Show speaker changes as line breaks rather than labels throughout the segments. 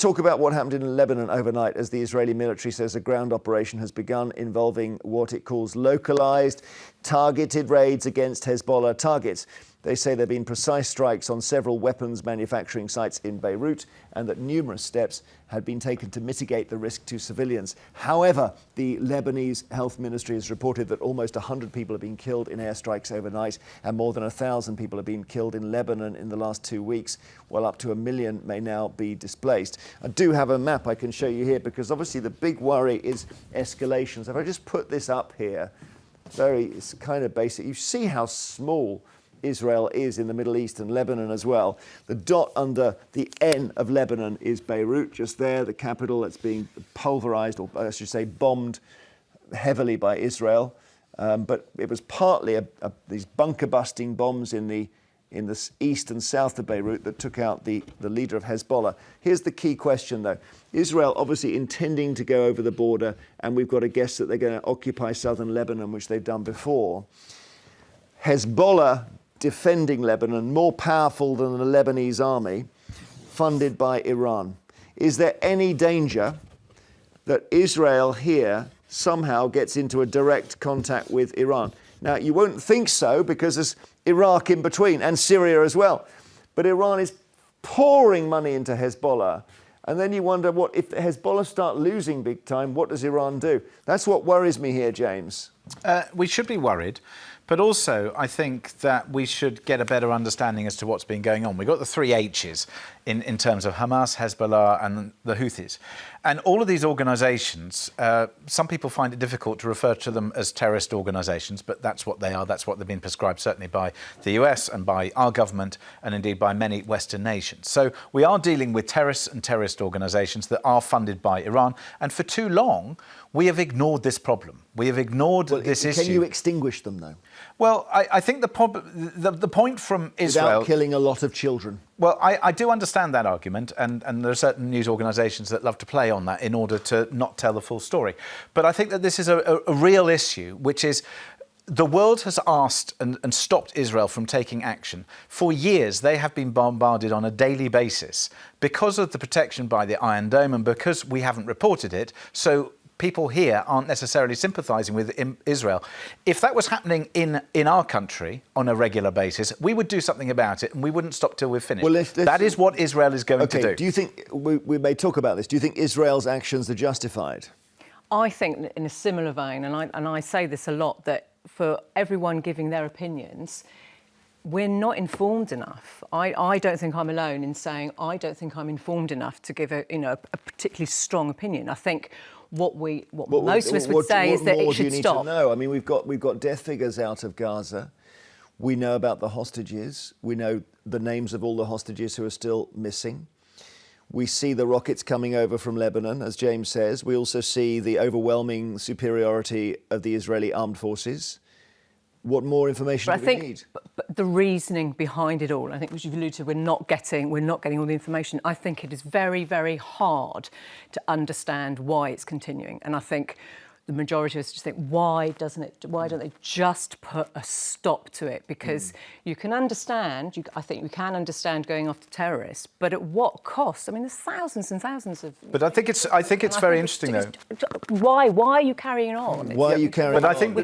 talk about what happened in Lebanon overnight, as the Israeli military says a ground operation has begun involving what it calls localised, targeted raids against Hezbollah targets. They say there have been precise strikes on several weapons manufacturing sites in Beirut and that numerous steps had been taken to mitigate the risk to civilians. However, the Lebanese health ministry has reported that almost 100 people have been killed in airstrikes overnight and more than 1,000 people have been killed in Lebanon in the last 2 weeks, while up to 1 million may now be displaced. I do have a map I can show you here because obviously the big worry is escalations. If I just put this up here, it's kind of basic. You see how small Israel is in the Middle East and Lebanon as well. The dot under the N of Lebanon is Beirut, just there, the capital that's being pulverized, or I should say bombed heavily by Israel. But it was partly these bunker-busting bombs in the east and south of Beirut that took out the leader of Hezbollah. Here's the key question, though. Israel obviously intending to go over the border, and we've got a guess that they're going to occupy southern Lebanon, which they've done before. Hezbollah defending Lebanon, more powerful than the Lebanese army, funded by Iran. Is there any danger that Israel here somehow gets into a direct contact with Iran? Now, you won't think so because there's Iraq in between and Syria as well. But Iran is pouring money into Hezbollah. And then you wonder, what if Hezbollah start losing big time, what does Iran do? That's what worries me here, James.
We should be worried. But also, I think that we should get a better understanding as to what's been going on. We've got the three H's in terms of Hamas, Hezbollah and the Houthis. And all of these organisations, some people find it difficult to refer to them as terrorist organisations, but that's what they are. That's what they've been prescribed, certainly by the US and by our government and indeed by many Western nations. So we are dealing with terrorists and terrorist organisations that are funded by Iran. And for too long, we have ignored this problem. We have ignored this issue.
Can you extinguish them, though?
Well, I think the point from Israel...
Without killing a lot of children.
Well, I do understand that argument, and there are certain news organisations that love to play on that in order to not tell the full story. But I think that this is a real issue, which is the world has asked and stopped Israel from taking action. For years, they have been bombarded on a daily basis because of the protection by the Iron Dome and because we haven't reported it. So people here aren't necessarily sympathising with Israel. If that was happening in our country on a regular basis, we would do something about it and we wouldn't stop till we've finished. Well, that is what Israel is going to do.
Do you think, we may talk about this, do you think Israel's actions are justified?
I think in a similar vein, and I say this a lot, that for everyone giving their opinions, we're not informed enough. I don't think I'm alone in saying I don't think I'm informed enough to give a particularly strong opinion. I think what most of us would say is that it should stop.
What more do you need to know? I mean, we've got death figures out of Gaza. We know about the hostages. We know the names of all the hostages who are still missing. We see the rockets coming over from Lebanon, as James says. We also see the overwhelming superiority of the Israeli armed forces. What more information do we need?
But the reasoning behind it all, I think, as you've alluded to, we're not getting all the information. I think it is very, very hard to understand why it's continuing. And I think the majority of us just think, why don't they just put a stop to it? Because you can understand, I think you can understand going after terrorists, but at what cost? I mean, there's thousands and thousands of...
But I think it's very interesting, though.
Why are you carrying on?
Why are you carrying on?
But I think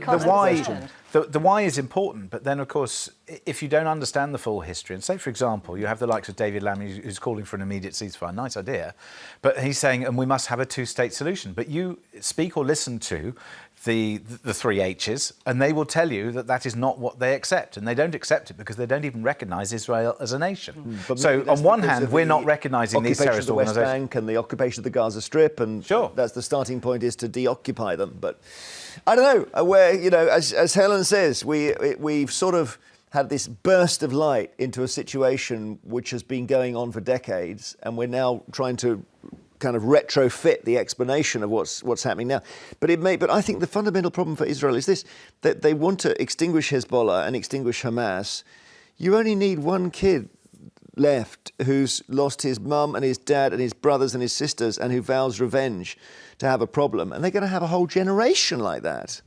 the why is important, but then, of course, if you don't understand the full history, and say, for example, you have the likes of David Lamb, who's calling for an immediate ceasefire, nice idea, but he's saying, and we must have a two-state solution. But you speak or listen to the three H's, and they will tell you that that is not what they accept, and they don't accept it because they don't even recognise Israel as a nation. So, on one hand, we're not recognising these terrorist organisations.
The West Bank and the occupation of the Gaza Strip, and
sure,
that's the starting point, is to deoccupy them. But I don't know, where, as Helen says, we've sort of had this burst of light into a situation which has been going on for decades, and we're now trying to kind of retrofit the explanation of what's happening now. But I think the fundamental problem for Israel is this, that they want to extinguish Hezbollah and extinguish Hamas. You only need one kid left who's lost his mum and his dad and his brothers and his sisters and who vows revenge to have a problem. And they're going to have a whole generation like that.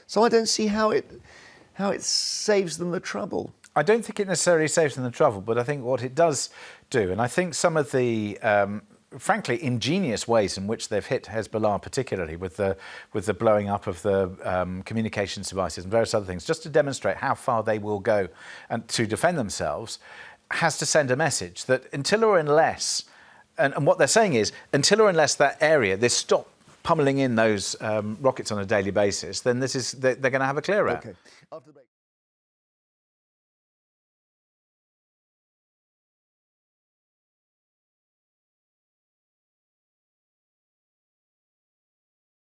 So I don't see how it saves them the trouble.
I don't think it necessarily saves them the trouble, but I think what it does do, and I think some of the frankly, ingenious ways in which they've hit Hezbollah, particularly with the blowing up of the communications devices and various other things, just to demonstrate how far they will go and to defend themselves, has to send a message that until or unless, and what they're saying is, until or unless that area, they stop pummeling in those rockets on a daily basis, then they're going to have a clear out.
Okay. After the break.